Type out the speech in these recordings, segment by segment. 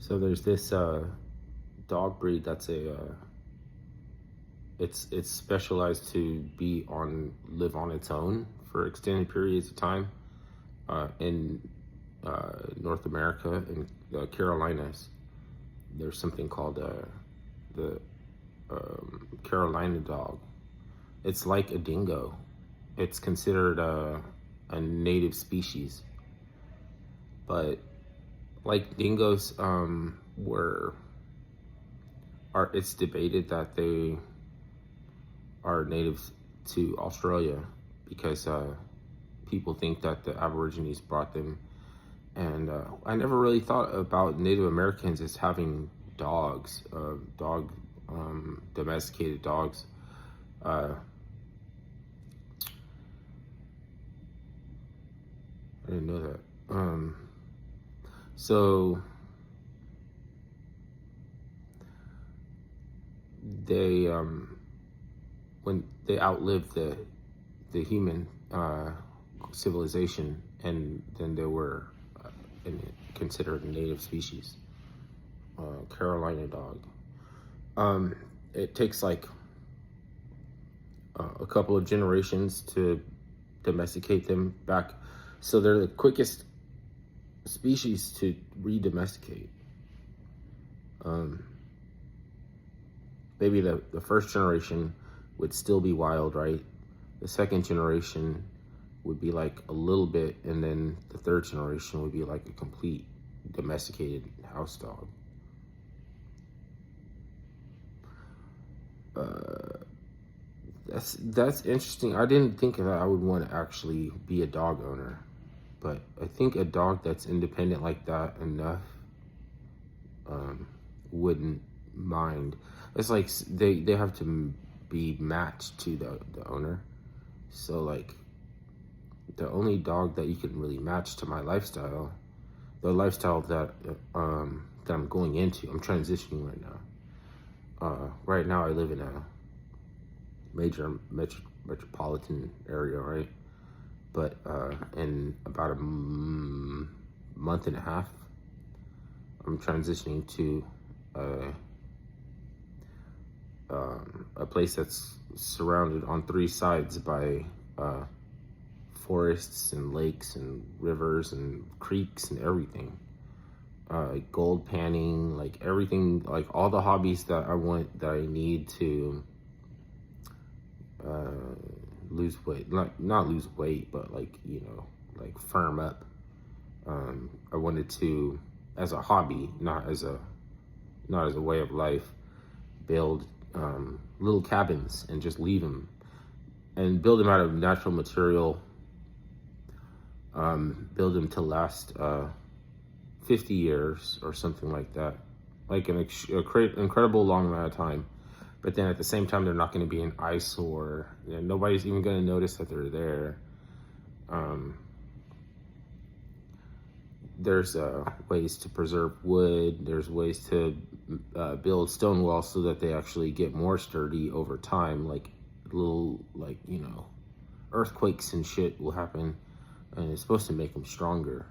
So there's this dog breed that's it's specialized to live on its own for extended periods of time in North America, in the Carolinas. There's something called the Carolina dog. It's like a dingo. It's considered a native species, but like dingoes, were are it's debated that they are native to Australia because people think that the Aborigines brought them. And I never really thought about Native Americans as having dogs, domesticated dogs. Uh, I didn't know that. So they, when they outlived the human civilization, and then they were considered a native species. Carolina dog. It takes like a couple of generations to domesticate them back, so they're the quickest species to re-domesticate. Maybe the first generation would still be wild, right? The second generation would be like a little bit, and then the third generation would be like a complete domesticated house dog. That's interesting. I didn't think that I would want to actually be a dog owner, but I think a dog that's independent like that enough wouldn't mind. It's like they have to be matched to the owner. So like the only dog that you can really match to my lifestyle, the lifestyle that that I'm going into, I'm transitioning right now. Right now I live in a major metropolitan area, right? But in about a month and a half, I'm transitioning to a place that's surrounded on three sides by forests and lakes and rivers and creeks and everything. Gold panning, like everything, like all the hobbies that I want, that I need to lose weight, not lose weight, but like, you know, like firm up. I wanted to, as a hobby, not as a way of life, build little cabins and just leave them, and build them out of natural material. Build them to last 50 years or something like that, like an incredible long amount of time. But then at the same time, they're not going to be an eyesore. And nobody's even going to notice that they're there. There's ways to preserve wood. There's ways to build stone walls so that they actually get more sturdy over time. Like little, like, you know, earthquakes and shit will happen, and it's supposed to make them stronger.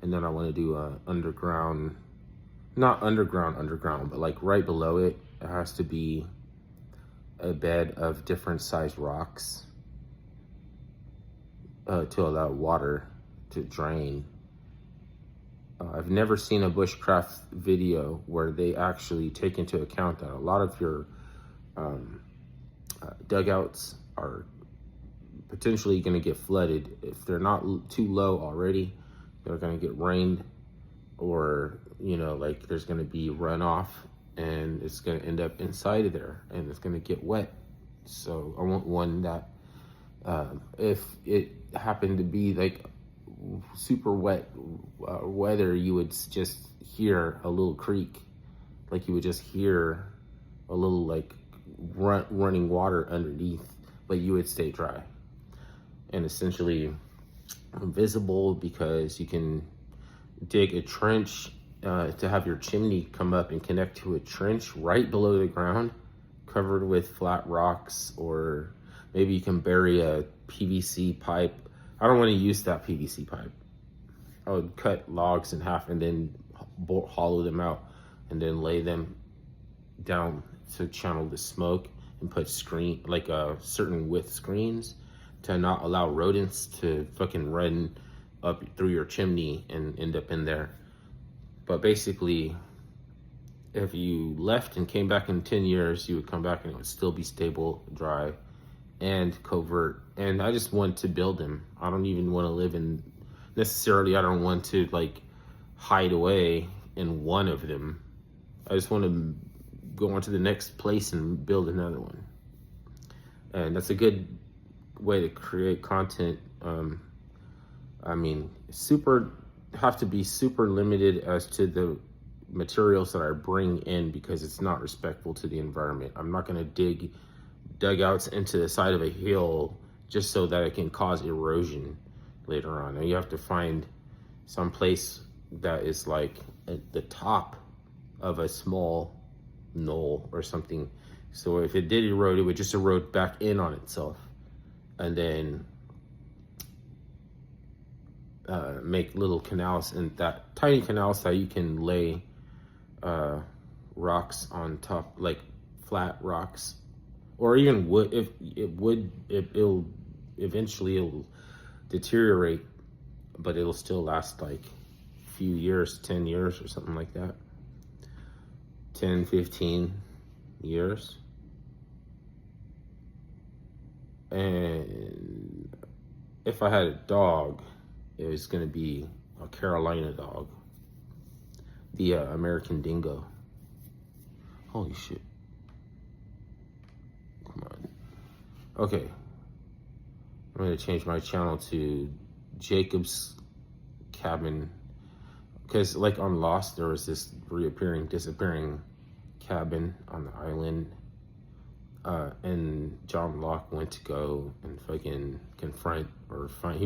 And then I want to do underground, not underground, but like right below it, it has to be a bed of different sized rocks to allow water to drain. I've never seen a bushcraft video where they actually take into account that a lot of your dugouts are potentially going to get flooded. If they're not too low already, they're going to get rained, or, you know, like there's going to be runoff, and it's going to end up inside of there, and it's going to get wet. So I want one that if it happened to be like super wet weather, you would just hear a little creek, like you would just hear a little like running water underneath, but you would stay dry and essentially invisible, because you can dig a trench to have your chimney come up and connect to a trench right below the ground, covered with flat rocks. Or maybe you can bury a PVC pipe. I don't want to use that PVC pipe. I would cut logs in half and then hollow them out and then lay them down to channel the smoke, and put like a certain width screens to not allow rodents to fucking run up through your chimney and end up in there. But basically, if you left and came back in 10 years, you would come back and it would still be stable, dry, and covert. And I just want to build them. I don't even want to live in necessarily. I don't want to like hide away in one of them. I just want to go on to the next place and build another one. And that's a good way to create content. I mean, have to be super limited as to the materials that I bring in, because it's not respectful to the environment. I'm not going to dig dugouts into the side of a hill just so that it can cause erosion later on. And you have to find some place that is like at the top of a small knoll or something. So if it did erode, it would just erode back in on itself, and then make little canals, and that tiny canals that you can lay rocks on top, like flat rocks, or even wood. If it would, it'll eventually deteriorate, but it'll still last like a few years, 10 years or something like that. 10, 15 years. And if I had a dog, it was going to be a Carolina dog, the American Dingo. Holy shit. Come on. Okay. I'm going to change my channel to Jacob's Cabin, because like on Lost, there was this disappearing cabin on the island. And John Locke went to go and fucking confront or find.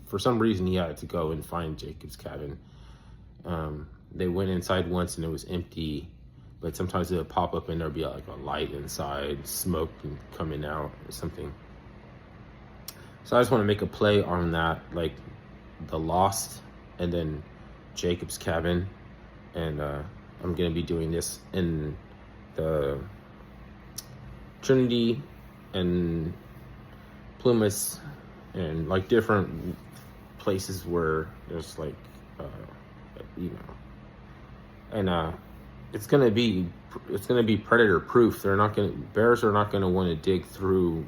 For some reason he had to go and find Jacob's cabin. They went inside once and it was empty, but sometimes it would pop up and there'd be like a light inside, smoke coming out or something. So I just want to make a play on that, like the Lost and then Jacob's cabin, and I'm gonna be doing this in the Trinity and Plymouth and like different places where there's like and it's gonna be predator proof. Bears are not gonna want to dig through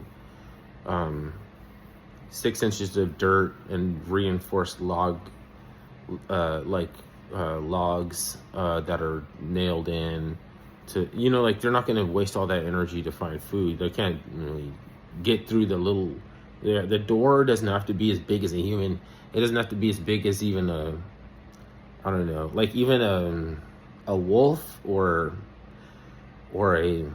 6 inches of dirt and reinforced logs that are nailed in to, like they're not going to waste all that energy to find food. They can't really get through the door doesn't have to be as big as a human. It doesn't have to be as big as even a wolf or a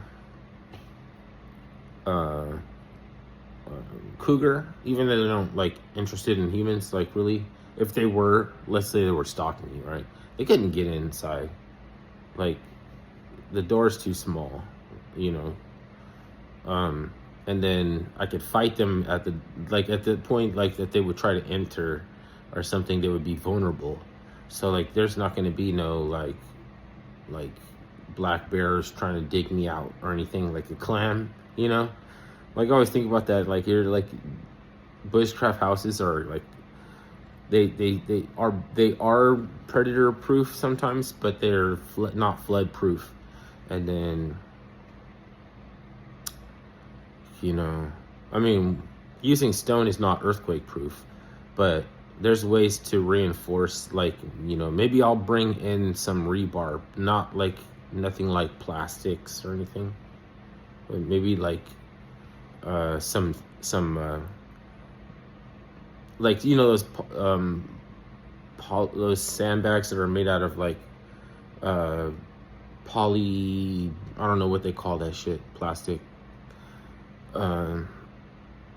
cougar, even though they don't like interested in humans. Like really, if they were, let's say they were stalking you, right? They couldn't get inside. Like the door's too small, and then I could fight them at the point like that they would try to enter or something. They would be vulnerable. So like there's not going to be no like black bears trying to dig me out or anything, like a clam, Like I always think about that. Like you're like bushcraft houses are like they are predator proof sometimes, but they're not flood proof. And then I mean, using stone is not earthquake proof, but there's ways to reinforce, like maybe I'll bring in some rebar, nothing like plastics or anything, but maybe like some like those sandbags that are made out of like poly, I don't know what they call that shit, plastic.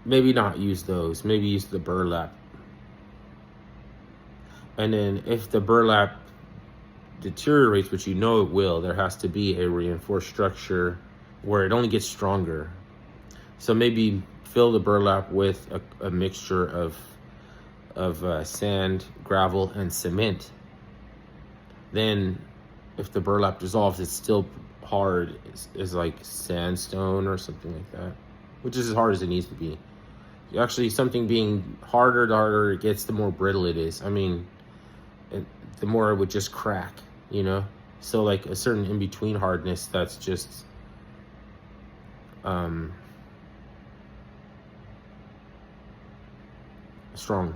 Maybe not use those, maybe use the burlap. And then if the burlap deteriorates, which it will, there has to be a reinforced structure where it only gets stronger. So maybe fill the burlap with a mixture of sand, gravel, and cement. Then if the burlap dissolves, it's still hard as like sandstone or something like that, which is as hard as it needs to be. Actually, something being harder, the harder it gets, the more brittle it is. I mean, the more it would just crack, you know? So like a certain in-between hardness that's just strong.